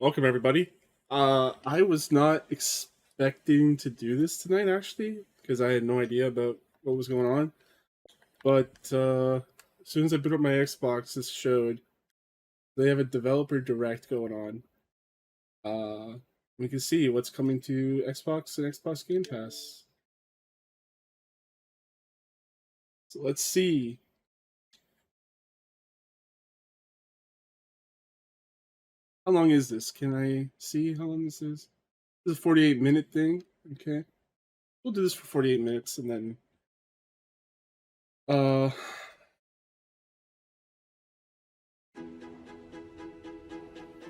Welcome everybody. I was not expecting to do this tonight actually because I had no idea about what was going on. But as soon as I boot up my Xbox, this showed they have a developer direct going on. We can see what's coming to Xbox and Xbox Game Pass. So let's see. How long is this? Can I see how long this is? This is a 48-minute thing. Okay. We'll do this for 48 minutes and then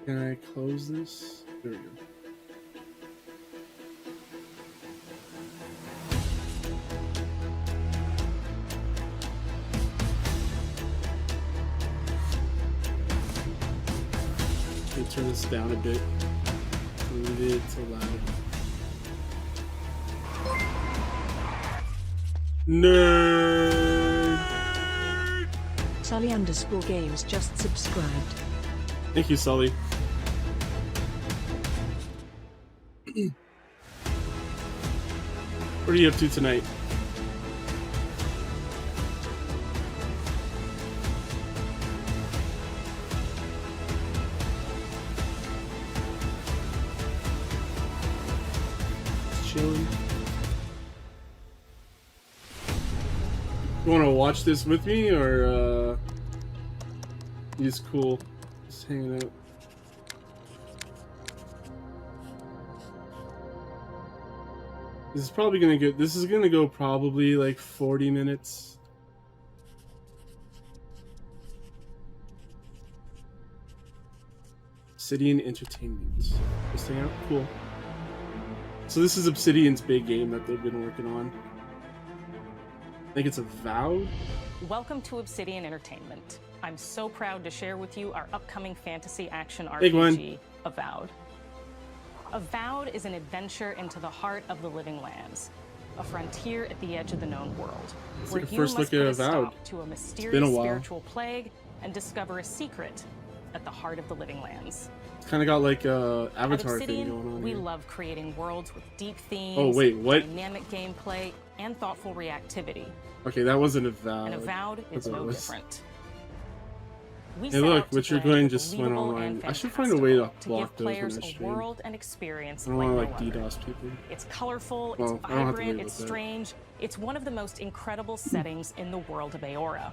can I close this? There we go. Let me turn this down a bit. Leave it so loud. Nerd! Sully_Games just subscribed. Thank you, Sully. What are you up to tonight? Chilling. You want to watch this with me, or he's cool, just hanging out? This is probably gonna go. This is gonna go probably like 40 minutes. Obsidian Entertainment. This thing out, cool. So this is Obsidian's big game that they've been working on. I think it's Avowed. Welcome to Obsidian Entertainment. I'm so proud to share with you our upcoming fantasy action Big one. RPG, Avowed. Avowed is an adventure into the heart of the living lands, a frontier at the edge of the known world, It's where like a you first must look put at a Avowed. stop to a Been mysterious a while. spiritual plague and discover a secret at the heart of the living lands. It's kind of got like a At Avatar thing Obsidian, going on we here. love creating worlds with deep themes, Oh, wait, what? dynamic gameplay, and thoughtful reactivity. Okay, that wasn't Avowed. And Avowed is thought it no was. different. We Hey, set look, out to Witcher blend Going the just went believable online. and I should find a way to fantastical block give those when players I a stream. world and experience I don't like want no to like other. DDoS people. It's colorful, Well, it's I don't have to worry vibrant, about it's that. strange. It's one of the most incredible settings in the world of Aora.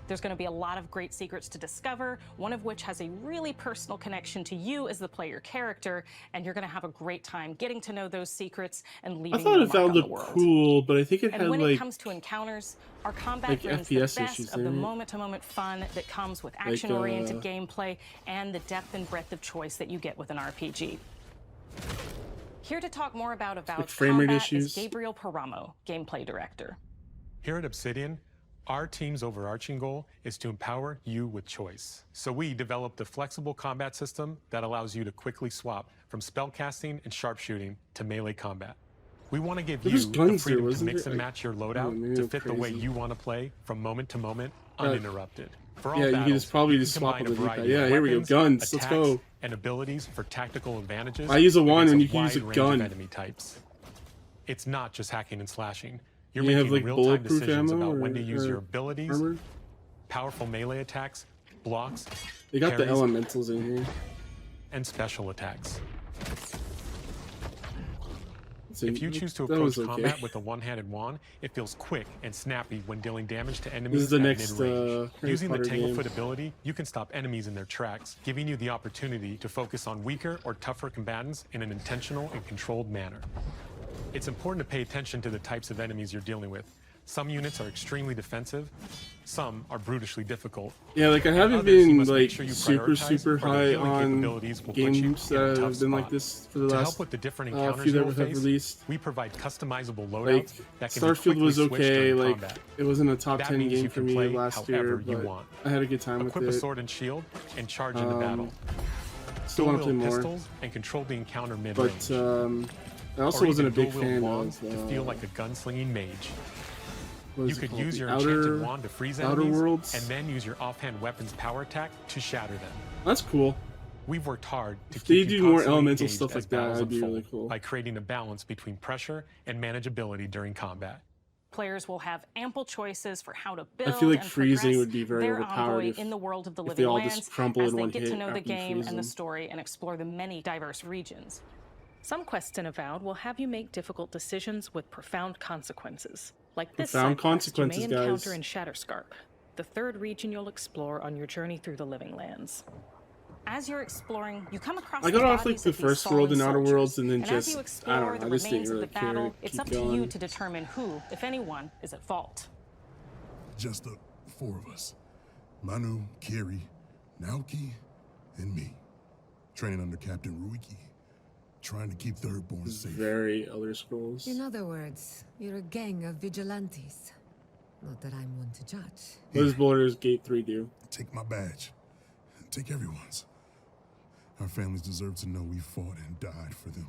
There's going to be a lot of great secrets to discover, one of which has a really personal connection to you as the player character, and you're going to have a great time getting to know those secrets and I leaving thought your mark Avowed on the looked world. cool, but I think it And had when like it comes to encounters, our combat like brings FPS the best issues of the there. moment-to-moment fun that comes with action-oriented gameplay and the depth and breadth of choice that you get with an RPG. Here to talk more about Avowed's frame rate combat issues. is Gabriel Paramo, gameplay director. Here at Obsidian, our team's overarching goal is to empower you with choice. So we developed a flexible combat system that allows you to quickly swap from spellcasting and sharpshooting to melee combat. We want to give There you was the guns there, freedom to wasn't mix there? and match your maybe loadout to I'm fit the way crazy. you want to play from moment to moment, uninterrupted. For all Yeah, you can battles, just probably you just can swap combine with a it. variety Yeah, of here we go. weapons, Guns. Let's attacks, go. and abilities for tactical advantages. I use a wand against and you can use a wide range gun. of enemy types. It's not just hacking and slashing. You're You have, making like, real-time bulletproof decisions ammo about when to use or your abilities, Armor. powerful melee attacks, blocks, They got the parries, elementals in here. and special attacks. So If you choose to that approach was okay. combat with a one-handed wand, it feels quick and snappy when dealing damage to enemies This is the at next mid-range. Harry Using the Potter game. Tanglefoot ability, you can stop enemies in their tracks, giving you the opportunity to focus on weaker or tougher combatants in an intentional and controlled manner. It's important to pay attention to the types of enemies you're dealing with. Some units are extremely defensive, some are brutishly difficult. Yeah, like I haven't Others, you been must make like sure you super prioritize super where the high healing on capabilities will put you games in a that tough have been like spot. this for the To last help with the different few encounters that you'll have face, released. we provide customizable loadouts Like that can be Starfield quickly was switched okay, during like combat. it wasn't a top That 10 means game you for can me play last year, however you but want. I had a good time Equip with a it. sword and shield and charge into battle. Still want to play Dual-wield more, pistols and control the encounter mid-range. but I also or wasn't a even big dual-wield fan wands of to feel like a gunslinging mage. what You is it could called? use The your outer, enchanted wand to freeze Outer enemies, Worlds. and then use your offhand weapon's power attack to shatter them. That's cool. We've worked hard to If they keep you do more constantly elemental engaged stuff as like that, battles that'd be really unfold cool. by creating a balance between pressure and manageability during combat. Players will have ample choices for how to I build feel like and freezing progress would be very their overpowered envoy if, in the world of the they living all lands just crumple as in they one get hit to know the after you game freeze and the them. story and explore the many diverse regions. Some quests in Avowed will have you make difficult decisions with profound consequences, like this Profound side quest you may consequences, encounter guys. in Shatterscarp, the third region you'll explore on your journey through the living lands. As you're exploring, you come across I got the off like bodies the of these first world in fallen Outer soldiers, Worlds and then and as just, you I explore don't know, the I just didn't remains of really the care battle, to it's keep up to you going. to determine who, if anyone, is at fault. Just the four of us. Manu, Kiri, Naoki, and me. Training under Captain Ruiki. Trying to keep Thirdborn safe. Very Elder Scrolls. In other words, you're a gang of vigilantes. Not that I'm one to judge. What does Baldur's Gate 3 do? Take my badge. Take everyone's. Our families deserve to know we fought and died for them.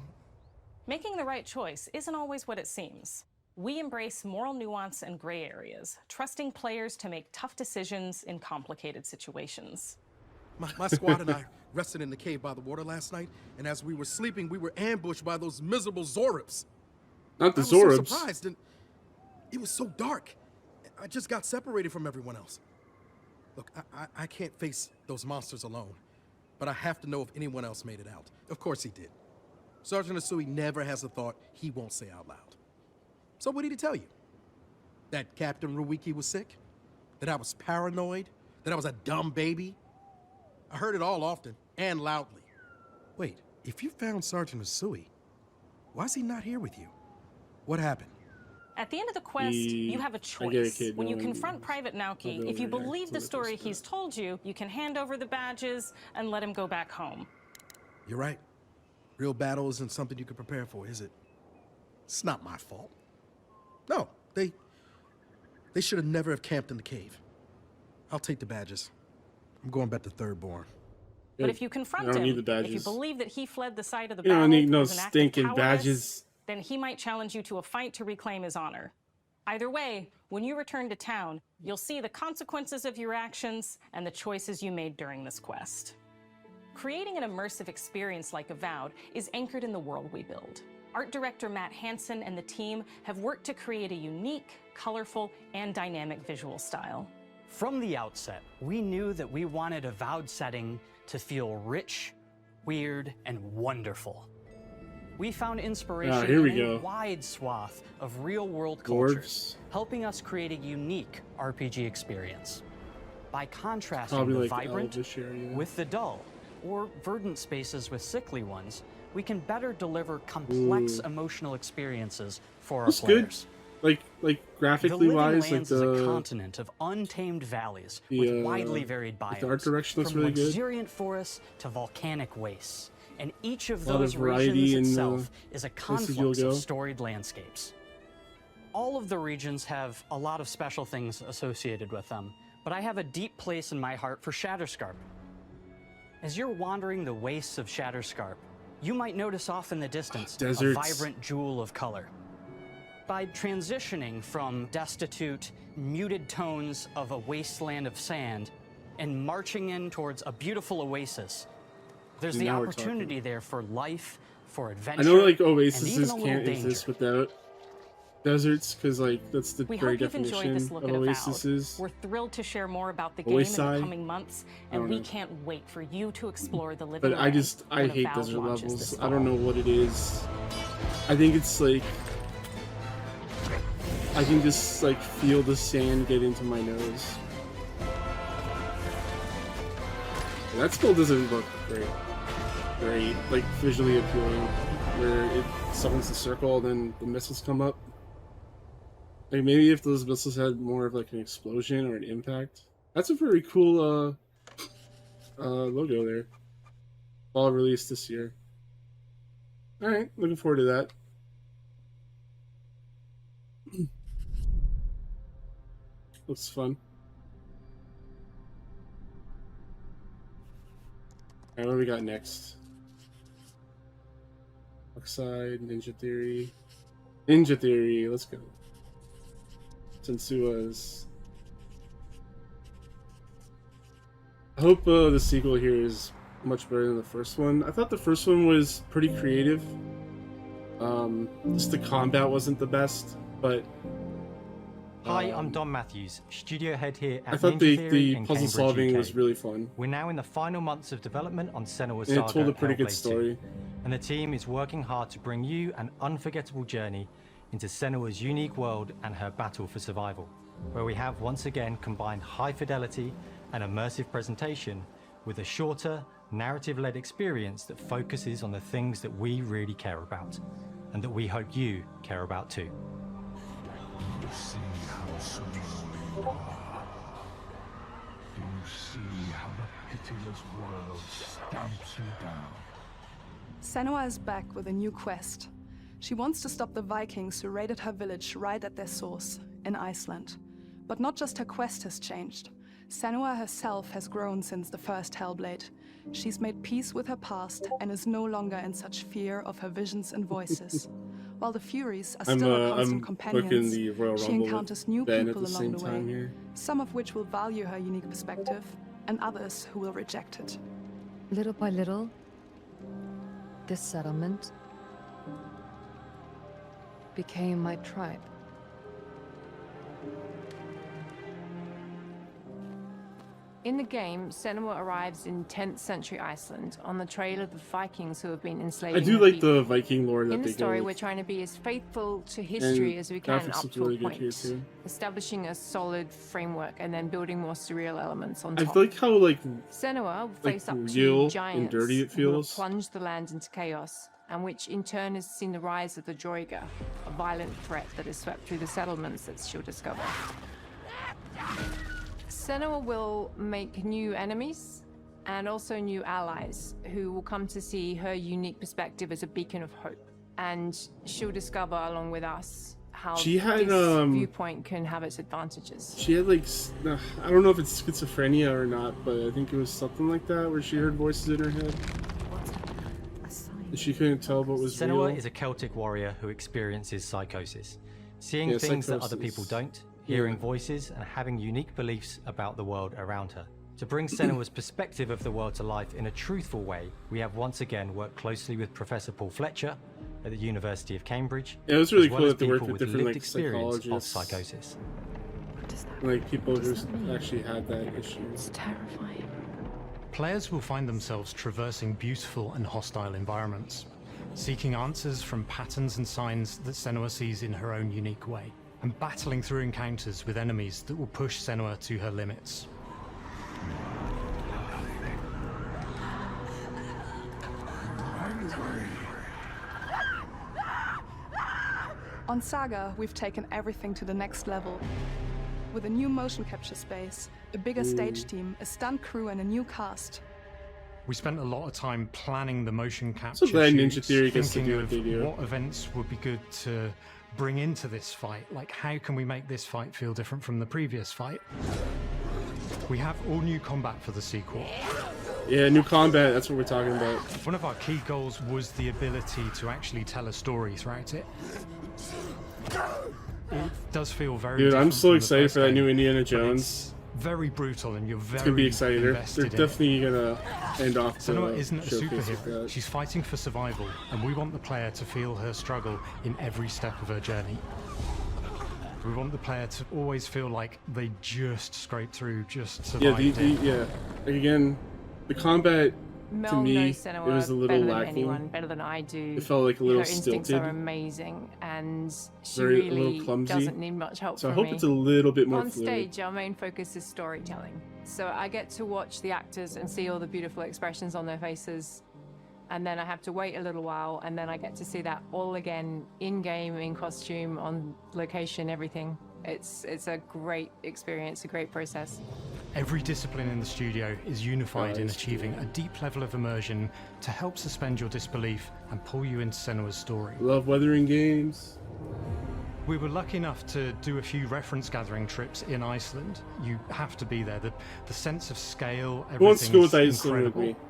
Making the right choice isn't always what it seems. We embrace moral nuance and gray areas, trusting players to make tough decisions in complicated situations. My squad and I rested in the cave by the water last night, and as we were sleeping, we were ambushed by those miserable Zoribs. Not the I was so Zoribs. surprised, and it was so dark. I just got separated from everyone else. Look, I can't face those monsters alone, but I have to know if anyone else made it out. Of course he did. Sergeant Asui never has a thought he won't say out loud. So what did he tell you? That Captain Ruiki was sick? That I was paranoid? That I was a dumb baby? I heard it all often and loudly. Wait, if you found Sergeant Asui, why is he not here with you? What happened? At the end of the quest, you have a I get it, choice. kid. When you No, confront Private Naoki, if you over here. believe the Look at story this he's told you, you can hand over the badges and let him go back home. You're right. Real battle isn't something you can prepare for, is it? It's not my fault. No, they should have never have camped in the cave. I'll take the badges. I'm going back to Thirdborn. But if you confront I don't him, need the if you badges. believe that he fled the site of the You battle don't need no as an act of stinking cowardice, badges. then he might challenge you to a fight to reclaim his honor. Either way, when you return to town, you'll see the consequences of your actions and the choices you made during this quest. Creating an immersive experience like Avowed is anchored in the world we build. Art director Matt Hansen and the team have worked to create a unique, colorful, and dynamic visual style. From the outset, we knew that we wanted Avowed setting to feel rich, weird, and wonderful. We found inspiration here we in go. a wide swath of real-world Dwarves. cultures, helping us create a unique RPG experience. By contrasting Probably the like vibrant Elvish area. with the dull, or verdant spaces with sickly ones, we can better deliver complex emotional experiences for our That's good. players. Like The graphically Living wise, like Lands is a the continent of untamed valleys the, with widely varied like biomes, the art direction looks from really good. luxuriant forests to volcanic wastes. And each of A lot those of variety regions in, itself is a places you'll confluence of go. storied landscapes. All of the regions have a lot of special things associated with them, but I have a deep place in my heart for Shatterscarp. As you're wandering the wastes of Shatterscarp, you might notice off in the distance a Deserts. vibrant jewel of color. By transitioning from destitute, muted tones of a wasteland of sand and marching in towards a beautiful oasis, there's the Now we're opportunity talking. there for life, for adventure, I know like and even oases a little can't danger. exist without deserts, because like that's the We very hope you've enjoyed definition this of look at Avowed. oases. We're thrilled to share more about the game in Oasis? the coming months, I and don't we know. can't wait for you to explore the living But I lands I when hate Avowed desert launches levels. this I don't fall. know what it is. I think it's like I can just like feel the sand get into my nose. That spell doesn't look great, like visually appealing, where it summons the circle, then the missiles come up. Like maybe if those missiles had more of like an explosion or an impact. That's a very cool logo there. All released this year. Alright, looking forward to that. Looks fun. Alright, what do we got next? Oxide, Ninja Theory. Ninja Theory, let's go. Sensua's. I hope the sequel here is much better than the first one. I thought the first one was pretty creative. Just the combat wasn't the best, but Hi, I'm Don Matthews, studio head here at I thought Ninja Theory the in puzzle Cambridge, solving UK. was really fun. We're now in the final months of development on Senua's And it Saga told a pretty good Hellblade 2, story. and the team is working hard to bring you an unforgettable journey into Senua's unique world and her battle for survival, where we have once again combined high fidelity and immersive presentation with a shorter, narrative-led experience that focuses on the things that we really care about, and that we hope you care about too. You see how small you are. Do you see how the pitiless world stamps you down? Senua is back with a new quest. She wants to stop the Vikings who raided her village right at their source, in Iceland. But not just her quest has changed. Senua herself has grown since the first Hellblade. She's made peace with her past and is no longer in such fear of her visions and voices. While the Furies are still her constant companions, the Royal she Rumble encounters new Ben people at the along same the time way, here. some of which will value her unique perspective, and others who will reject it. Little by little, this settlement became my tribe. In the game, Senua arrives in 10th century Iceland on the trail of the Vikings who have been enslaving I do her like people. the Viking lore that In the they story, go we're with. trying to be as faithful to history And as we can graphics up look to a really good here, point, too. establishing a solid framework and then building more surreal elements on I top. like how like Senua will like, face up real to and giants dirty it who will feels. plunge the land into chaos, and which in turn has seen the rise of the Droiga, a violent threat that has swept through the settlements that she'll discover. Senua will make new enemies and also new allies who will come to see her unique perspective as a beacon of hope. And she'll discover along with us how She had, this viewpoint can have its advantages. she had like I don't know if it's schizophrenia or not, but I think it was something like that where she heard voices in her head. And she couldn't tell what was Senua real. is a Celtic warrior who experiences psychosis, seeing Yeah, things that other psychosis. people don't, hearing Yeah. voices, and having unique beliefs about the world around her. To bring Senua's perspective of the world to life in a truthful way, we have once again worked closely with Professor Paul Fletcher at the University of Cambridge. Yeah, it was really as well cool as that they worked people with different, lived like, experience of psychologists. psychosis. Like people who actually had that issue. It's terrifying. Players will find themselves traversing beautiful and hostile environments, seeking answers from patterns and signs that Senua sees in her own unique way, and battling through encounters with enemies that will push Senua to her limits. On Saga, we've taken everything to the next level. With a new motion capture space, a bigger stage team, a stunt crew, and a new cast. We spent a lot of time planning the motion capture So glad Ninja shoots, Theory gets to thinking do what of they do. what events would be good to bring into this fight. Like, how can we make this fight feel different from the previous fight? We have all new combat for the sequel. Yeah, new combat, that's what we're talking about. One of our key goals was the ability to actually tell a story throughout it. It does feel very Dude, I'm different so from the excited first for that game, new Indiana but Jones. it's very brutal and you're very It's gonna be exciting. They're invested in it. definitely gonna end off the Senua isn't a showcase with superhero. that. She's fighting for survival, and we want the player to feel her struggle in every step of her journey. We want the player to always feel like they just scraped through, just Yeah, survived it. yeah. Like, again, the combat to Mel me, knows it Senua was a little better than lacking. anyone, better than I do. It felt like a little Her instincts stilted. are amazing, and she A little really clumsy. doesn't need much help So I from hope me. it's a little bit more On fluid. stage, our main focus is storytelling. So I get to watch the actors and see all the beautiful expressions on their faces, and then I have to wait a little while, and then I get to see that all again in-game, in costume, on location, everything. It's a great experience, a great process. Every discipline in the studio is unified in that's achieving a deep level of immersion to help suspend your disbelief and pull you into Senua's story. Love weathering games. We were lucky enough to do a few reference gathering trips in Iceland. You have to be there. The sense of scale, Who wants to go with everything's Iceland with incredible. me?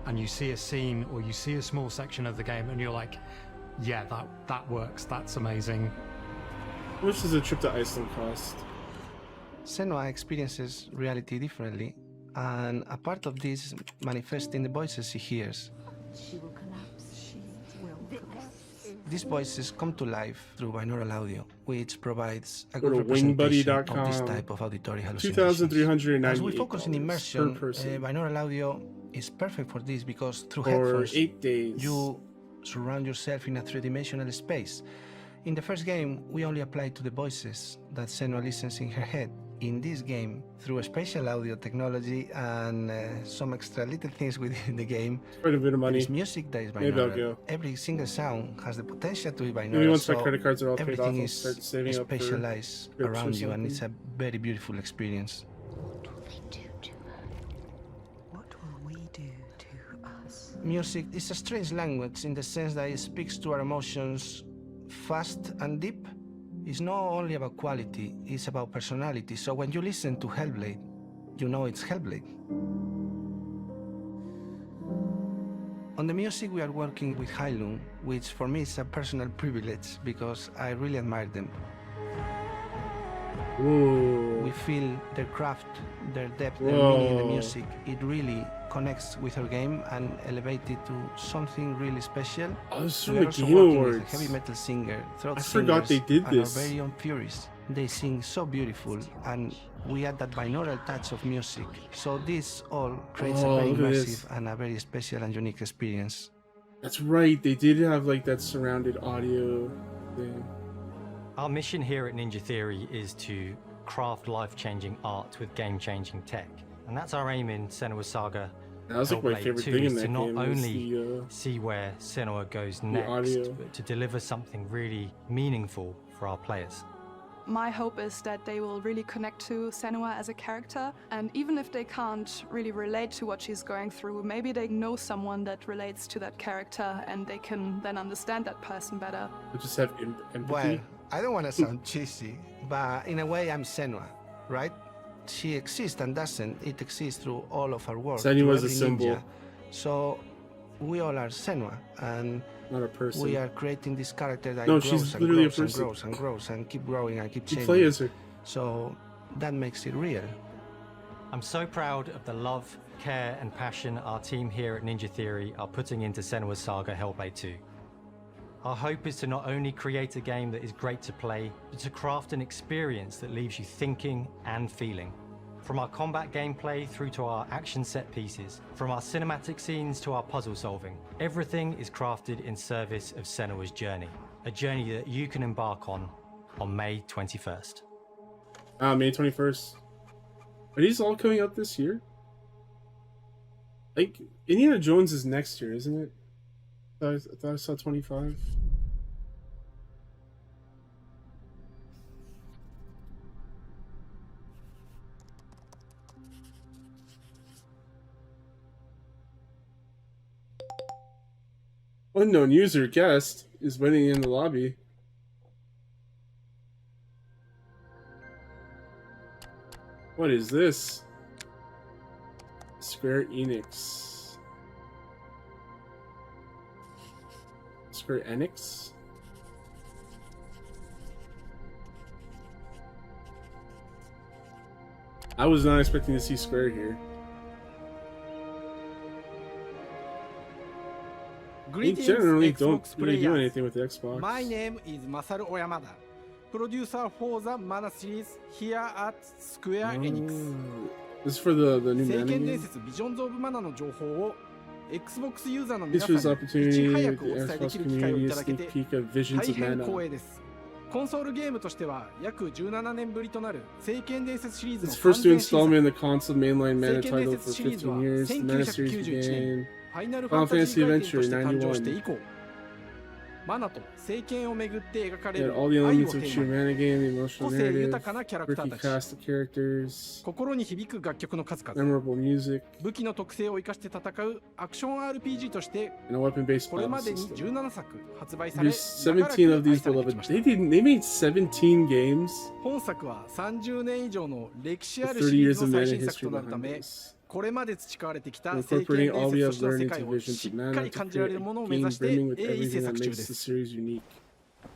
And you see a scene or you see a small section of the game and you're like, yeah, that works, that's amazing. How much does a trip to Iceland cost? Senua experiences reality differently. and a part of this manifests in the voices he hears. These voices come to life through binaural audio, which provides a good representation of this type of auditory hallucinations. 2,398 As we focus in immersion, binaural audio is perfect for this because through headphones, 8 days. you surround yourself in a three-dimensional space. In the first game, we only applied to the voices that Senua listens in her head. In this game, through a spatial audio technology and some extra little things within the game, quite a bit of money. There is music that is binaural. Maybe I'll go. Every single sound has the potential to be binaural. Maybe once my so credit cards are all paid off, everything I'll is start saving up for spatialized trips or around you, and it's a something. very beautiful experience. What will we do to us? Music is a strange language in the sense that it speaks to our emotions fast and deep. It's not only about quality, it's about personality. So when you listen to Hellblade, you know it's Hellblade. On the music, we are working with Heilung, which for me is a personal privilege because I really admire them. Ooh. We feel their craft, their depth, their Whoa. meaning in the music. It really connects with our game and elevates it to something really special. Oh, this is We from are the also Game working with a Awards. heavy metal singer, throat I forgot singers, they did and this. our very own Furies. They sing so beautiful, and we add that binaural touch of music. So this all creates a very look at this. immersive and a very special and unique experience. That's right, they did have like that surrounded audio thing. Our mission here at Ninja Theory is to craft life-changing art with game-changing tech. And that's our aim in Senua's Saga. That was like my Hellblade favorite 2 thing in is that to not game was only the, see where Senua goes the next, audio. but to deliver something really meaningful for our players. My hope is that they will really connect to Senua as a character, and even if they can't really relate to what she's going through, maybe they know someone that relates to that character and they can then understand that person better. Just have empathy. Well, I don't want to sound cheesy, but in a way I'm Senua, right? She exists and doesn't. It exists through all of our work. Senua through is a every symbol. ninja. So we all are Senua, and not a person. we are creating this character that No, grows she's and literally a grows and person. grows and grows and keep growing and keep You changing. play as her. So that makes it real. I'm so proud of the love, care, and passion our team here at Ninja Theory are putting into Senua's Saga Hellblade 2. Our hope is to not only create a game that is great to play, but to craft an experience that leaves you thinking and feeling. From our combat gameplay through to our action set pieces, from our cinematic scenes to our puzzle solving, everything is crafted in service of Senua's journey, a journey that you can embark on May 21st. May 21st. Are these all coming out this year? Like, Indiana Jones is next year, isn't it? I thought I saw 25. Unknown user guest is waiting in the lobby. What is this? Square Enix. Square Enix? I was not expecting to see Square here. They generally don't Xbox really do players. anything with the Xbox. My name is Masaru Oyamada, producer for the Mana series here at Square Enix. This is for the new 聖 Mana 剣 game? 伝説ビジョンズ・オブ・マナの情報を Xbox ユーザーの This 皆 was さん opportunity にいち with 早く the お伝えで Xbox きる機会をい community た a だけ sneak て peek of Visions 大 of 変 Mana. 光栄です。コンソールゲームとしては約17年ぶりとなる聖剣伝説シリーズの It's the first 完 new 全新作 installment in the console mainline Mana 聖剣伝 title 説 for シリーズは 15 years. The Mana series 1991 began 年ファイナルファ Final ンタジ Fantasy ー外伝と Adventure して誕生して以 91. 降マナと聖剣をめぐって描かれ It る had all the 愛を elements テ of ー true マに Mana game, the emotional 個性 narrative, 豊かなキャラクター quirky たち cast of characters, 心に響く楽曲の数々 memorable music, 武器の特性を生かして戦うアクション RPG として and a weapon-based これ battle までに system. 17作発売され There's 長らく17 of 愛 these されてき beloved. ました They made 17 games. 本作は30年以上の歴史ある 30シリー years ズ of の Mana 最新作 history となるた behind め this. これまで培われてきた We're 聖剣 incorporating 伝 all we 説と have しての世 learned 界 into を Visions し of っか Mana り to 感じられ create るもの a を目 game 指して brimming with 鋭意制 everything that 作中 makes で the す series unique.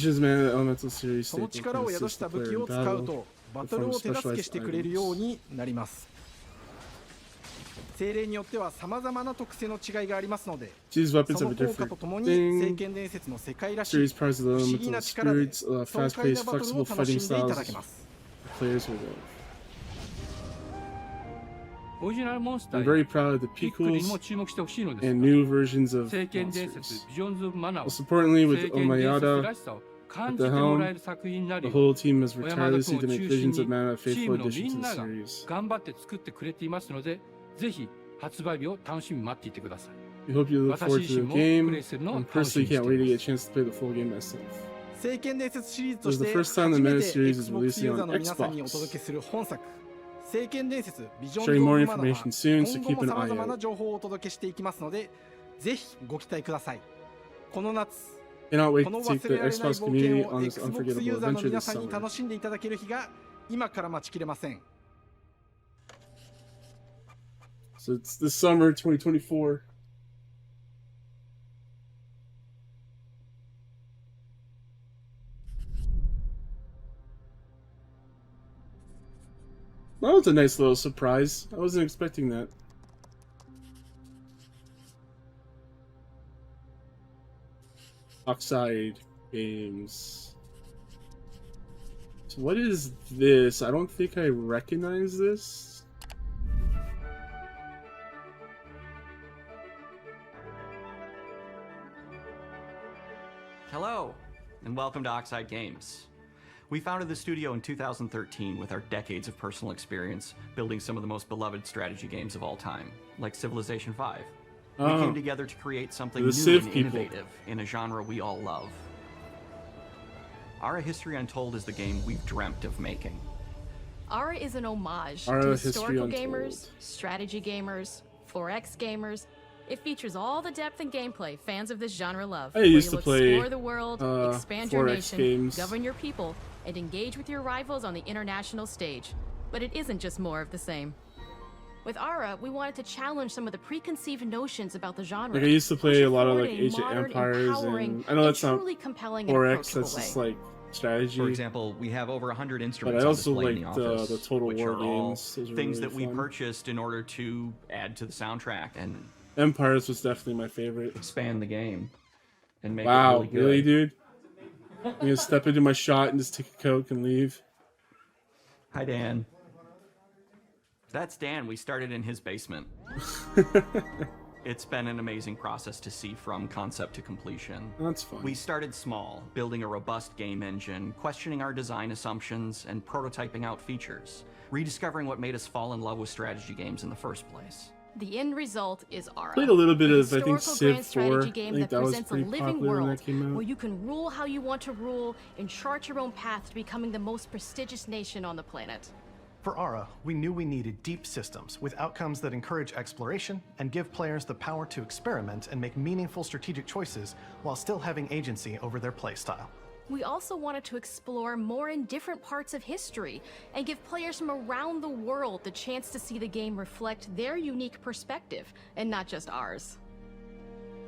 Visions Man Elemental Series その staple 力 can を宿 assist した the 武 player 器 in を使う battle, とバトル perform を手助け specialized してくれるよう items. になります。精霊によっては様々な特性の違いがありますので、 These そ weapons の have a 効果と different ともに聖 thing. 剣伝説の世界らしい Series prizes the 不思議 elemental な力で spirits, 爽快 fast-paced, なバトル flexible を楽し fighting んでいただ styles けます。 players will love. オリジナルモンスタ I'm ー very や proud of the ピックにも prequels 注目してほしいのです and が、 new versions of 聖剣伝説 monsters. ビジョンズ・オブ・マナーは Most importantly, with 聖剣伝説 Omayada らしさを感 at じ the てもら helm, える作品にな the るよう whole team has 小 worked 山田 tirelessly 君を to make 中心 Visions of に Mana a チー faithful ムの addition み to ん the なが series. 頑張って作ってくれていますので、ぜひ発売日を楽しみに待っていてください。 We hope you look forward to the game. I personally can't wait to get a chance to play the full game myself. 聖剣伝説シリーズと This し is て the first time the 初め Meta て series is Xbox releasing ユーザー on の皆さんにお届 Xbox. けする本作聖剣伝説ビジョン Sharing ズ・オ more ブ・マナ information は soon, so 今後 keep も an 様 eye 々な out. 情報をお届けしていきますのでぜひご期待くださいこの夏 Cannot wait こ to の take 忘 the れられない Xbox 冒険 community を on this Xbox ユ unforgettable ーザーの adventure 皆 this さんに summer. 楽しんでいただける日が今から待ちきれません So it's this summer 2024. That was a nice little surprise. I wasn't expecting that. Oxide Games. So what is this? I don't think I recognize this. Hello, and welcome to Oxide Games. We founded the studio in 2013 with our decades of personal experience building some of the most beloved strategy games of all time, like Civilization V. We came together to create something new and innovative in a genre we all love. Ara History Untold is the game we've dreamt of making. Ara is an homage Ara to History historical Untold. gamers, strategy gamers, 4X gamers. It features all the depth and gameplay fans of this genre love. I used where to you'll play, explore the world, expand your 4X nation, games. govern your people, and engage with your rivals on the international stage. But it isn't just more of the same. With Ara, we wanted to challenge some of the preconceived notions about the genre. Like I used to play push a lot of forward like a Age of modern, Empires, empowering, and I know that's not truly compelling and 4X. approachable That's just way. like strategy. For example, we have over 100 But instruments I on also display in the liked office, the Total which War are all games. Those were things really that we fun. purchased in order to add to the soundtrack and Empires was definitely my favorite. expand the game and make Wow, it really good. really, dude? I'm gonna step into my shot and just take a Coke and leave. Hi, Dan. That's Dan. We started in his basement. It's been an amazing process to see from concept to completion. That's fun. We started small, building a robust game engine, questioning our design assumptions, and prototyping out features, rediscovering what made us fall in love with strategy games in the first place. The end result is Ara. Played a little bit a of, I think, historical Civ grand strategy 4. game I think that that was presents a pretty living popular when world that came out. where you can rule how you want to rule and chart your own path to becoming the most prestigious nation on the planet. For Ara, we knew we needed deep systems with outcomes that encourage exploration and give players the power to experiment and make meaningful strategic choices while still having agency over their playstyle. We also wanted to explore more in different parts of history and give players from around the world the chance to see the game reflect their unique perspective and not just ours.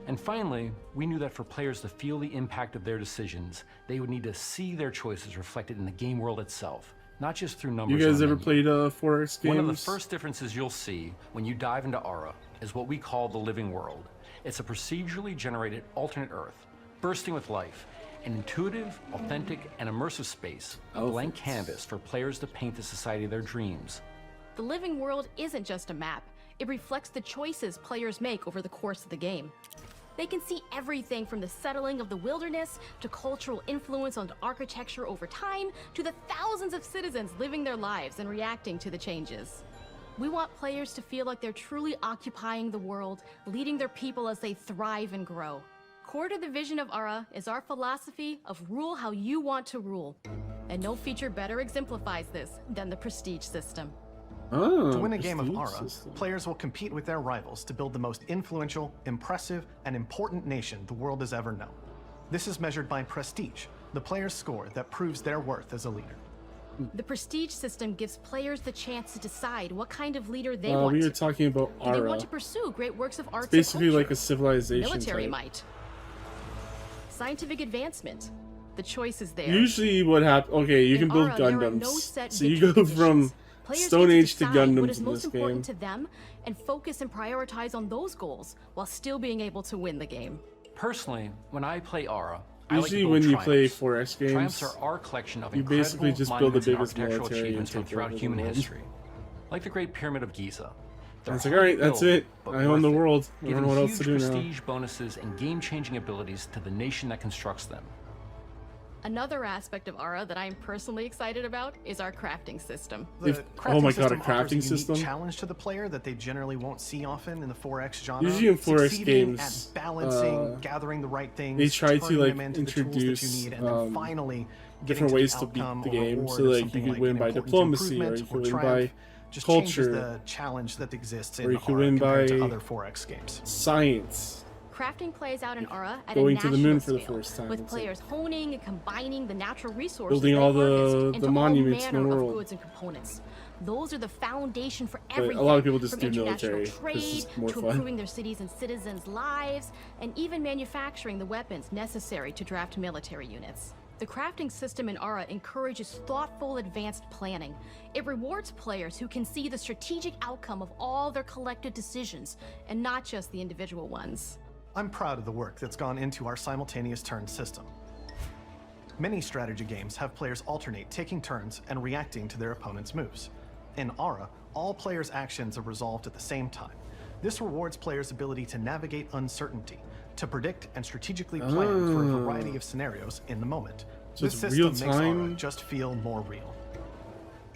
And finally, we knew that for players to feel the impact of their decisions, they would need to see their choices reflected in the game world itself, not just through numbers. You guys on a ever menu. played 4X games? One of the first differences you'll see when you dive into Ara is what we call the living world. It's a procedurally generated alternate Earth, bursting with life, an intuitive, authentic, and immersive space, a blank canvas for players to paint the society of their dreams. The living world isn't just a map. It reflects the choices players make over the course of the game. They can see everything from the settling of the wilderness to cultural influence on architecture over time to the thousands of citizens living their lives and reacting to the changes. We want players to feel like they're truly occupying the world, leading their people as they thrive and grow. Core to the vision of Ara is our philosophy of rule how you want to rule. And no feature better exemplifies this than the prestige system. To win a game of Ara, players will compete with their rivals to build the most influential, impressive, and important nation the world has ever known. This is measured by prestige, the player's score that proves their worth as a leader. The prestige system gives players the chance to decide what kind of leader they we want. were talking about Do they Ara. want to pursue great works of arts It's basically and culture, like a civilization military type. might, scientific advancement? The choice is there. Usually what happens... Okay, you In can build Ara, there are Gundams. no set So you victory go from conditions. Players Stone get Age to decide what Gundams is in most this important game. to them and focus and prioritize on those goals while still being able to win the game. Personally, when I play Ara, I like to Usually build when you play triumphs. 4X games, Triumphs are our collection of you basically incredible just build the monuments and biggest architectural military and achievements from take throughout over the human world. history, like the Great Pyramid of Giza. They're It's like, hard to alright, that's build, it. but I own the worth it, world. I don't giving know what else to huge do now. prestige bonuses and game-changing abilities to the nation that constructs them. Another aspect of Aura that I'm personally excited about is our crafting system. The Oh my god, a crafting crafting system offers a system? unique challenge to the player that they generally won't see often in the 4X genre. Usually in 4X Succeeding games, at balancing, gathering the right things, they try to turning like them into the tools that introduce you need, and then finally different ways to beat the game. So like you could win by diplomacy, or you could win by just culture, the challenge that exists or in you could Aura win by compared to other 4X games. science. Crafting plays out in Aura at Going a to the national moon for the scale, first time, with it's players honing and combining the natural resources building they all harvest the into monuments all in the manner of world. goods and components. Those are the foundation for But everything. a lot of people just from do international military. This is trade more to fun. improving their cities and citizens' lives, and even manufacturing the weapons necessary to draft military units. The crafting system in Aura encourages thoughtful, advanced planning. It rewards players who can see the strategic outcome of all their collective decisions, and not just the individual ones. I'm proud of the work that's gone into our simultaneous turn system. Many strategy games have players alternate taking turns and reacting to their opponent's moves. In Aura, all players' actions are resolved at the same time. This rewards players' ability to navigate uncertainty, to predict and strategically plan for a variety of scenarios in the moment. So This it's system real makes Aura time? just feel more real.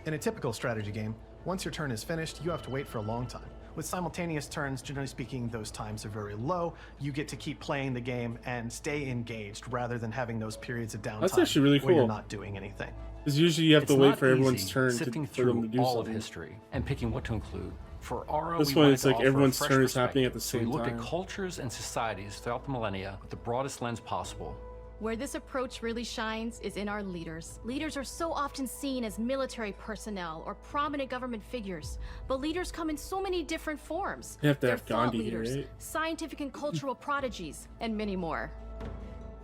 In a typical strategy game, once your turn is finished, you have to wait for a long time. With simultaneous turns, generally speaking, those times are very low. You get to keep playing the game and stay engaged rather than having those periods of downtime That's actually really where you're cool. not doing anything. Because usually you have It's to wait not for everyone's easy turn sifting for them to through do all something. of history and picking what to include. For Aura, This we one, wanted it's to like offer a everyone's fresh turn is happening at the perspective. So same we looked time. at cultures and societies throughout the millennia with the broadest lens possible. Where this approach really shines is in our leaders. Leaders are so often seen as military personnel or prominent government figures, but leaders come in so many different forms. You have to They're have Gandhi thought here, leaders, right? scientific and cultural prodigies, and many more.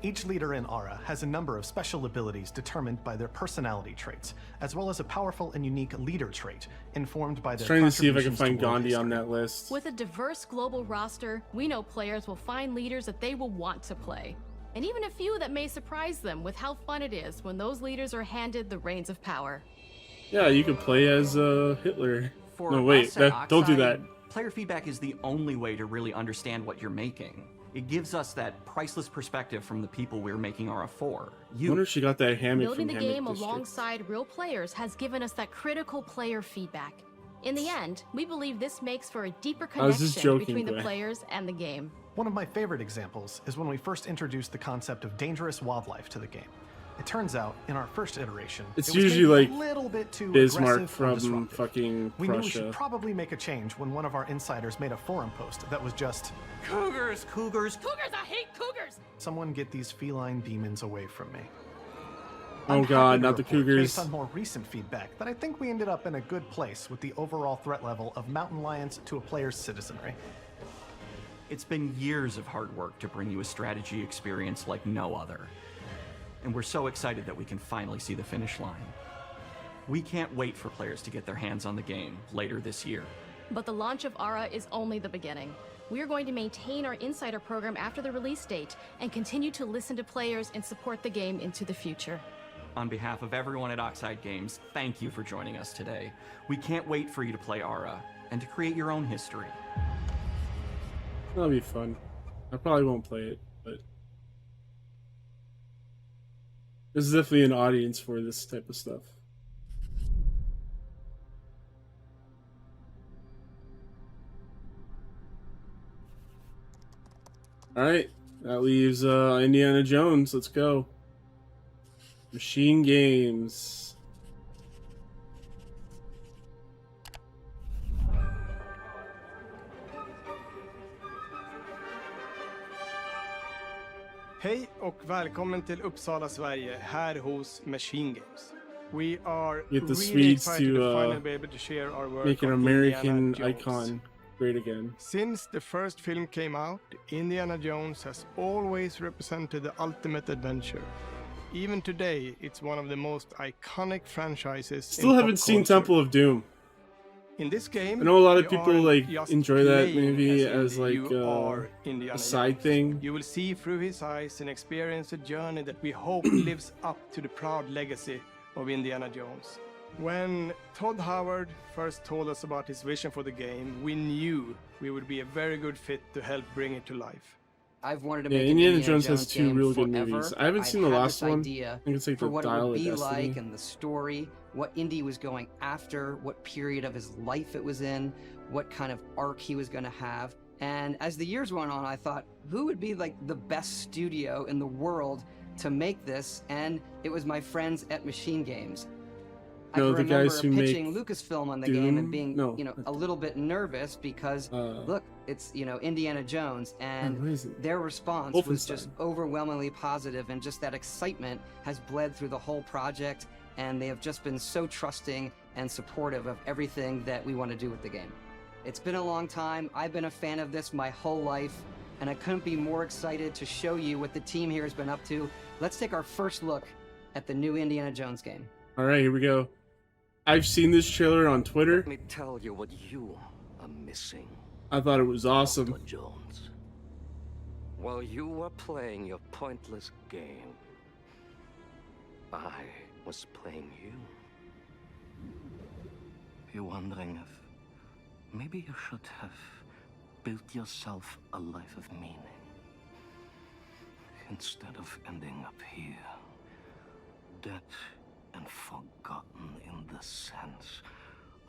Each leader in Aura has a number of special abilities determined by their personality traits, as well as a powerful and unique leader trait informed by I was their trying to see if I can contributions to find world Gandhi on history. that list. With a diverse global roster, we know players will find leaders that they will want to play. And even a few that may surprise them with how fun it is when those leaders are handed the reins of power. Yeah, you could play as Hitler. For No, wait, us at don't do Oxide, that. Player feedback is the only way to really understand what you're making. It gives us that priceless perspective from the people we're making Aura for. I wonder if she got that hammock Building from the Hammock game District. alongside real players has given us that critical player feedback. In the end, we believe this makes for a deeper I was just connection joking, between the Gwen. players and the game. One of my favorite examples is when we first introduced the concept of dangerous wildlife to the game. It turns out, in our first iteration, It's it was usually maybe like a little bit too Bismarck aggressive or from disruptive. fucking We knew we should Prussia. probably make a change when one of our insiders made a forum post that was just, Cougars, cougars, Cougars, I hate cougars! "Someone get these feline demons away from me." Oh I'm god, happy to not the report, Cougars. Based on more recent feedback, that I think we ended up in a good place with the overall threat level of mountain lions to a player's citizenry. It's been years of hard work to bring you a strategy experience like no other. And we're so excited that we can finally see the finish line. We can't wait for players to get their hands on the game later this year. But the launch of Aura is only the beginning. We are going to maintain our insider program after the release date and continue to listen to players and support the game into the future. On behalf of everyone at Oxide Games, thank you for joining us today. We can't wait for you to play Aura and to create your own history. That'll be fun. I probably won't play it, but there's definitely an audience for this type of stuff. Alright, that leaves Indiana Jones. Let's go. Machine Games. Hej och välkommen till Uppsala, Sverige, här hos Machine Games. We are Get the really Swedes excited to to finally be able to share our work make an on American Indiana Jones. icon great again. Since the first film came out, Indiana Jones has always represented the ultimate adventure. Even today, it's one of the most iconic franchises. Still in haven't pop seen culture. Temple of Doom. In this game, I know a lot of you people aren't like just enjoy that playing movie as as like you are Indiana a side Jones. thing. You will see through his eyes and experience a journey that we hope lives up to the proud legacy of Indiana Jones. When Todd Howard first told us about his vision for the game, we knew we would be a very good fit to help bring it to life. I've wanted to Yeah, make an Indiana Indiana Jones has two game real good forever. movies. I haven't seen the had last this one. idea I think it's like for the what it Dial would of be Destiny. like and the story, what Indy was going after, what period of his life it was in, what kind of arc he was going to have. And as the years went on, I thought, who would be like the best studio in the world to make this? And it was my friends at Machine Games. I No, can the remember guys who make pitching Lucasfilm on the game and Doom? being, No. you know, a little bit nervous because, look, it's, you know, Indiana Jones, what and is it? their response was Wolfenstein. just overwhelmingly positive, and just that excitement has bled through the whole project, and they have just been so trusting and supportive of everything that we want to do with the game. It's been a long time. I've been a fan of this my whole life, and I couldn't be more excited to show you what the team here has been up to. Let's take our first look at the new Indiana Jones game. All right, here we go. I've seen this trailer on Twitter. Let me tell you what you are missing. I thought it was awesome. Dr. Jones. While you were playing your pointless game, I was playing you. You're wondering if maybe you should have built yourself a life of meaning instead of ending up here, dead and forgotten in the sense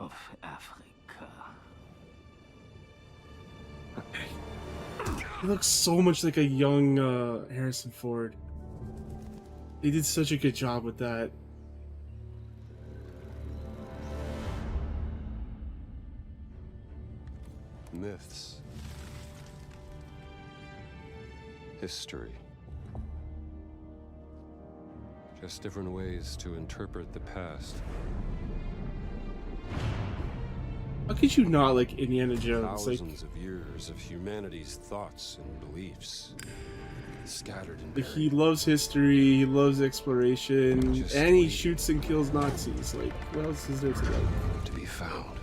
of Africa. He looks so much like a young Harrison Ford. They did such a good job with that. Myths. History. Just different ways to interpret the past. How could you not like Indiana Jones? Like, Thousands of years of humanity's thoughts and beliefs scattered and he loves history, he loves exploration, and he shoots and kills Nazis. Like, what else is there to like? to be found.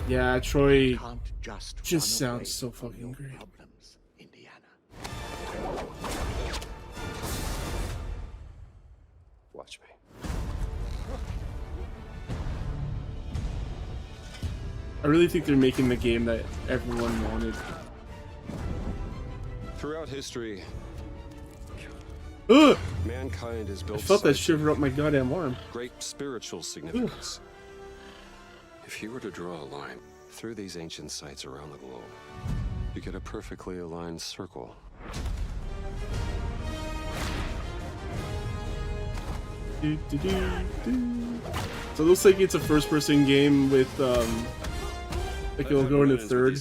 Yeah, Troy Can't just just run away sounds so from fucking your great. problems, Indiana. Watch me. I really think they're making the game that everyone wanted. Throughout history, Ugh! mankind has I built felt that sites shiver up my goddamn arm. of great spiritual significance. If you were to draw a line through these ancient sites around the globe, you get a perfectly aligned circle. Do, do, do, do. So it looks like it's a first-person game with like you'll go into third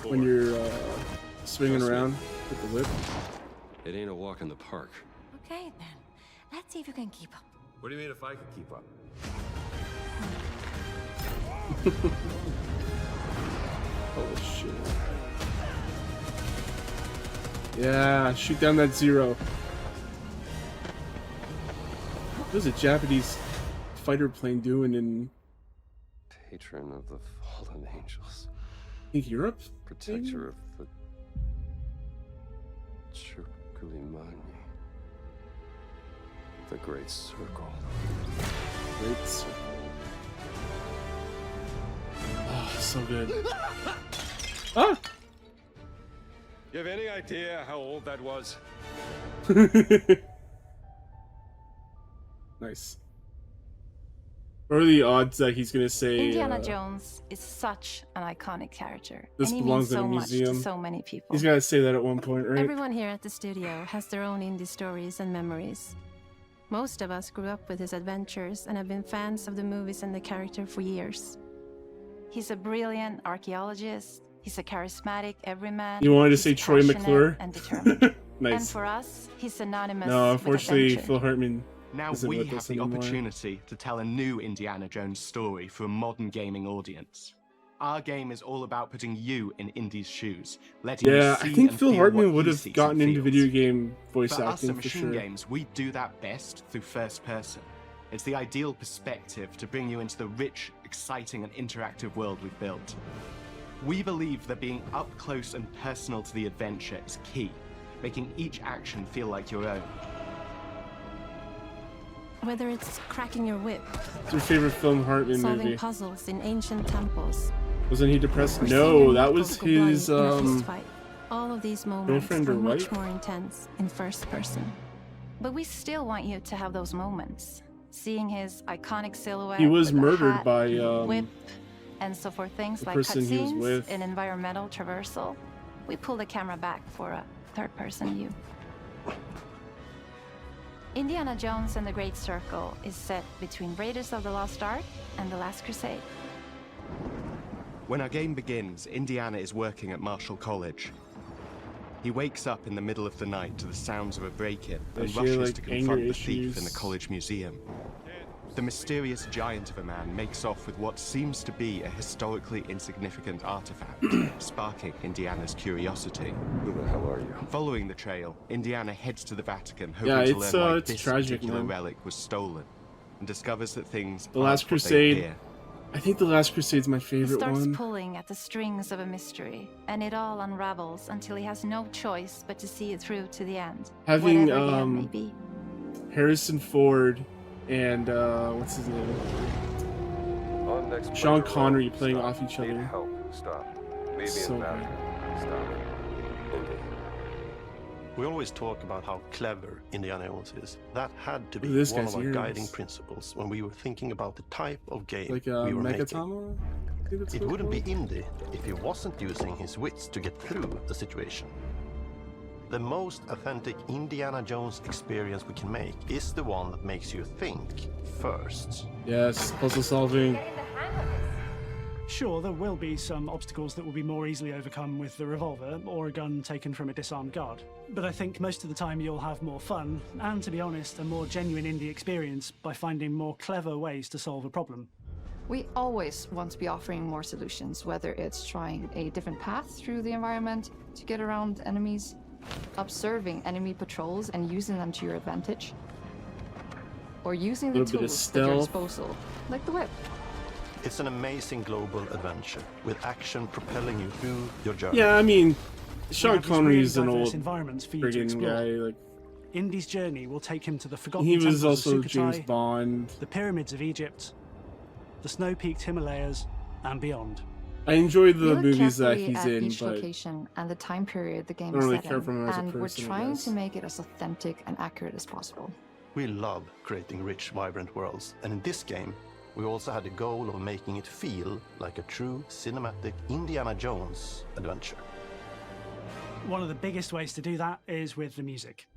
when you're swinging Trust me. around with the whip. It ain't a walk in the park. Okay, then. Let's see if you can keep up. What do you mean if I could keep up? Oh shit. Yeah, shoot down that zero. What was a Japanese fighter plane doing in Patron of the fallen angels. Europe? Protector of the Chukulimani. The Great Circle. Great Circle. Oh, so good. Ah! You have any idea how old that was? Nice. What are the odds that he's gonna say Indiana Jones is such an iconic character, this and he belongs means in a so much museum? to so many people. He's gotta say that at one point, right? Everyone here at the studio has their own indie stories and memories. Most of us grew up with his adventures and have been fans of the movies and the character for years. He's a brilliant archaeologist. He's a charismatic everyman. You wanted to He's say Troy passionate McClure? and determined. Nice. And for us, he's synonymous No, with unfortunately, adventure. Phil Hartman. Now isn't we with have us the anymore. opportunity to tell a new Indiana Jones story for a modern gaming audience. Our game is all about putting you in Indy's shoes, letting you Yeah, see I think and Phil feel Hartman what would he have sees gotten and into feels. video game voice For us acting at for Machine sure. Games, we do that best through first person. It's the ideal perspective to bring you into the rich, exciting, and interactive world we've built. We believe that being up close and personal to the adventure is key, making each action feel like your own. Whether it's cracking your whip, What's your favorite Phil Hartman solving movie? puzzles in ancient temples, Wasn't he depressed? or No, seeing that your was knuckles go bloody his in a fist fight, all of these moments Girlfriend are or much wife? more intense in first person. But we still want you to have those moments. Seeing his iconic silhouette. He was with the murdered hat, by whip, and so for things the like person he was cutscenes with. and environmental traversal, we pull the camera back for a third-person view. Indiana Jones and the Great Circle is set between Raiders of the Lost Ark and The Last Crusade. When our game begins, Indiana is working at Marshall College. He wakes up in the middle of the night to the sounds of a break-in and Does she, rushes like, to anger confront the thief in the issues? college museum. The mysterious giant of a man makes off with what seems to be a historically insignificant artifact, sparking Indiana's curiosity. Who the hell are you? Following the trail, Indiana heads to the Vatican, hoping Yeah, to it's, learn why it's this tragic, particular man. relic was stolen, and discovers that things The aren't Last what they Crusade. appear. I think The Last Crusade's my He favorite starts one. pulling at the strings of a mystery, and it all unravels until he has no choice but to see it through to the end. Having whatever the end may be. Harrison Ford and what's his name? On next Sean pleasure Connery road, playing stop. off each Need other. help. Stop. Maybe So in good. Vatican. Stop. Indy. We always talk about how clever Indiana Jones is. That had to be Look at this one guy's of our ears. guiding principles when we were thinking about the type of game Like we were making. Megatama? I think that's It what wouldn't be called. Indy if he wasn't using his wits to get through the situation. The most authentic Indiana Jones experience we can make is the one that makes you think first. Yes, puzzle solving. Sure, there will be some obstacles that will be more easily overcome with the revolver or a gun taken from a disarmed guard. But I think most of the time you'll have more fun, and to be honest, a more genuine indie experience by finding more clever ways to solve a problem. We always want to be offering more solutions, whether it's trying a different path through the environment to get around enemies, observing enemy patrols and using them to your advantage, or using the Little bit of tools at your stealth. disposal, like the whip. It's an amazing global adventure with action propelling you through your journey. Yeah, I mean, We Sean have these Connery really is an diverse old environments for you to friggin' explore. guy. Like Indy's journey will take him to the forgotten he was temples also of Sukhothai, James Bond. the pyramids of Egypt, the snow-peaked Himalayas, and beyond. I enjoy We the look movies that carefully he's at in, each but location and the time period the game I don't is really set care in, for him as a and we're person, I trying guess. to make it as authentic and accurate as possible. We love creating rich, vibrant worlds, and in this game, we also had the goal of making it feel like a true cinematic Indiana Jones adventure. One of the biggest ways to do that is with the music.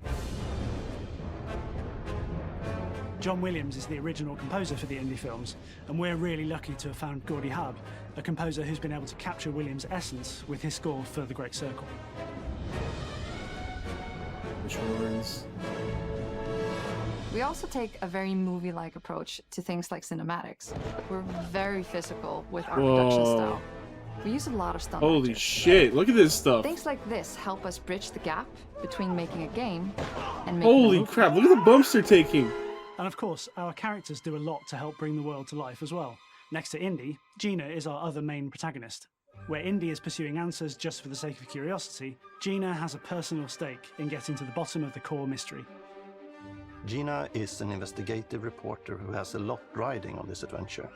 John Williams is the original composer for the indie films, and we're really lucky to have found Gordy Hub, a composer who's been able to capture Williams' essence with his score for The Great Circle. which ones? We also take a very movie-like approach to things like cinematics. We're very physical with our production Whoa. style. We use a lot of stunt Holy actors. shit! Look at this stuff. Things like this help us bridge the gap between making a game and making a Holy movie. crap! Look at the bumps they're taking. And of course, our characters do a lot to help bring the world to life as well. Next to Indy, Gina is our other main protagonist. Where Indy is pursuing answers just for the sake of curiosity, Gina has a personal stake in getting to the bottom of the core mystery. Gina is an investigative reporter who has a lot riding on this adventure.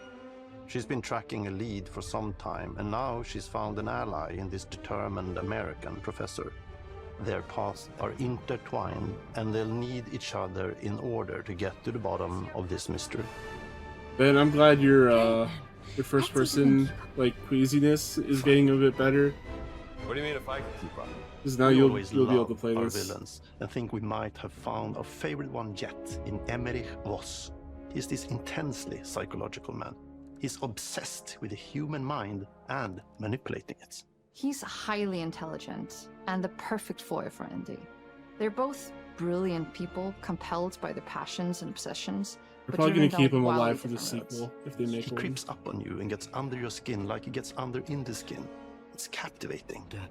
She's been tracking a lead for some time, and now she's found an ally in this determined American professor. Their paths are intertwined, and they'll need each other in order to get to the bottom of this mystery. Ben, I'm glad your first person like queasiness is getting a bit better. What do you mean if I can keep up? Because now We you'll always be able love to play our this. villains and think we might have found our favorite one yet in Emmerich Voss. He's this intensely psychological man. He's obsessed with the human mind and manipulating it. He's highly intelligent and the perfect foil for Indy. They're both brilliant people, compelled by their passions and obsessions. They're but probably driven gonna keep down him wildly alive for the different roads. sequel if they make He one. creeps up on you and gets under your skin like he gets under Indy's skin. It's captivating. Dead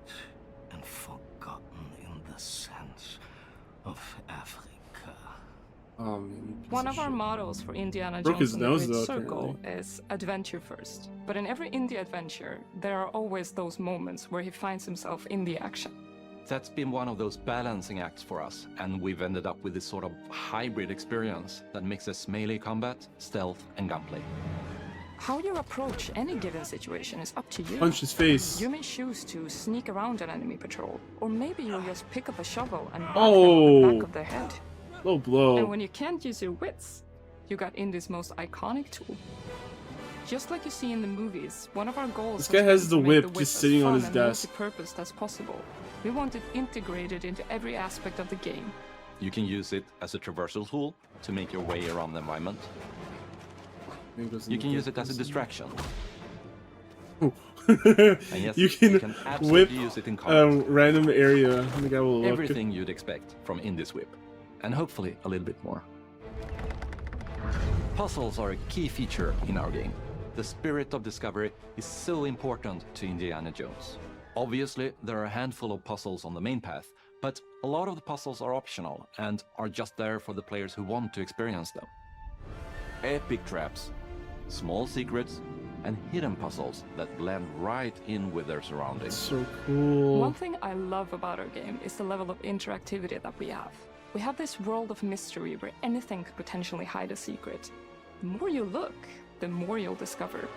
and forgotten in the sense of Africa. Oh man. One of our mottos for Indiana Broke his Jones and the nose, Great though, Circle apparently. is adventure first. But in every indie adventure, there are always those moments where he finds himself in the action. That's been one of those balancing acts for us, and we've ended up with this sort of hybrid experience that mixes melee combat, stealth, and gunplay. How you approach any given situation is up to you. Punch his face. You may choose to sneak around an enemy patrol, or maybe you'll just pick up a shovel and whack them Oh. on the back of their head. Low blow. And when you can't use your wits, you got Indie's most iconic tool. Just like you see in the movies, one of our goals This guy has been the to make whip the just as sitting on fun his and desk. multi-purposed as possible. We want it integrated into every aspect of the game. You can use it as a traversal tool to make your way around the environment. You can use it as a distraction. And yes, you can absolutely whip use it in a combat. random area and the guy will look. Everything you'd expect from Indie's whip, and hopefully a little bit more. Puzzles are a key feature in our game. The spirit of discovery is so important to Indiana Jones. Obviously, there are a handful of puzzles on the main path, but a lot of the puzzles are optional and are just there for the players who want to experience them. Epic traps, small secrets, and hidden puzzles that blend right in with their surroundings. So cool. One thing I love about our game is the level of interactivity that we have. We have this world of mystery where anything could potentially hide a secret. The more you look, the more you'll discover.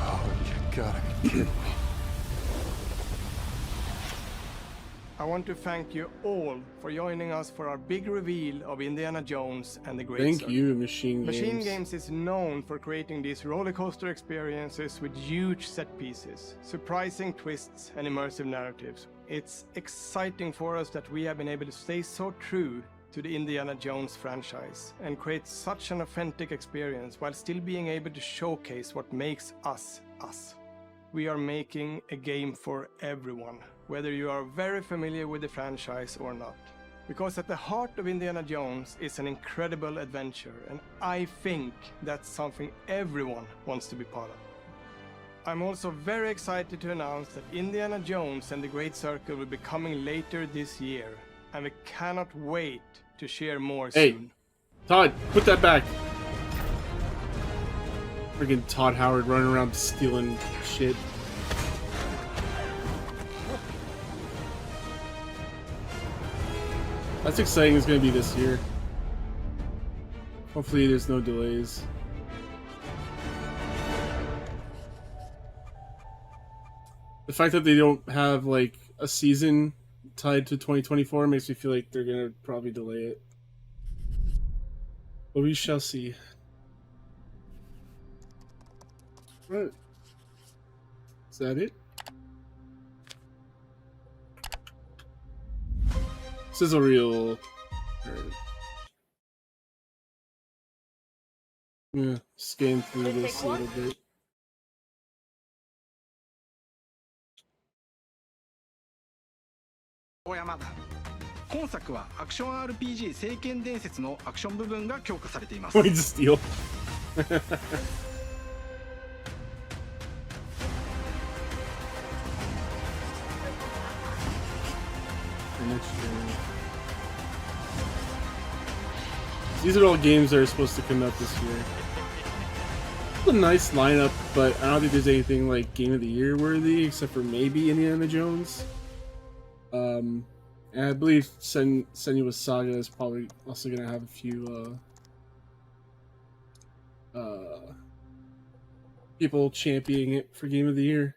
Oh, you gotta be kidding me. I want to thank you all for joining us for our big reveal of Indiana Jones and the Great Thank Circle. you, Machine Games. Machine Games is known for creating these roller coaster experiences with huge set pieces, surprising twists, and immersive narratives. It's exciting for us that we have been able to stay so true to the Indiana Jones franchise and create such an authentic experience while still being able to showcase what makes us us. We are making a game for everyone, whether you are very familiar with the franchise or not. Because at the heart of Indiana Jones is an incredible adventure, and I think that's something everyone wants to be part of. I'm also very excited to announce that Indiana Jones and the Great Circle will be coming later this year, and we cannot wait to share more soon. Todd, put that back. Friggin' Todd Howard running around stealing shit. That's exciting. It's gonna be this year. Hopefully there's no delays. The fact that they don't have like a season tied to 2024 makes me feel like they're gonna probably delay it. But we shall see. Right. Is that it? Sizzle reel. Yeah, scan through this a little bit. Oyama. 今作はアクション RPG 聖剣伝説のアクション部分が強化されています。 Point to steal. These are all games that are supposed to come out this year. It's a nice lineup, but I don't think there's anything like Game of the Year worthy, except for maybe Indiana Jones. And I believe Senua's Saga is probably also gonna have a few people championing it for Game of the Year.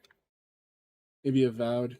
Maybe Avowed.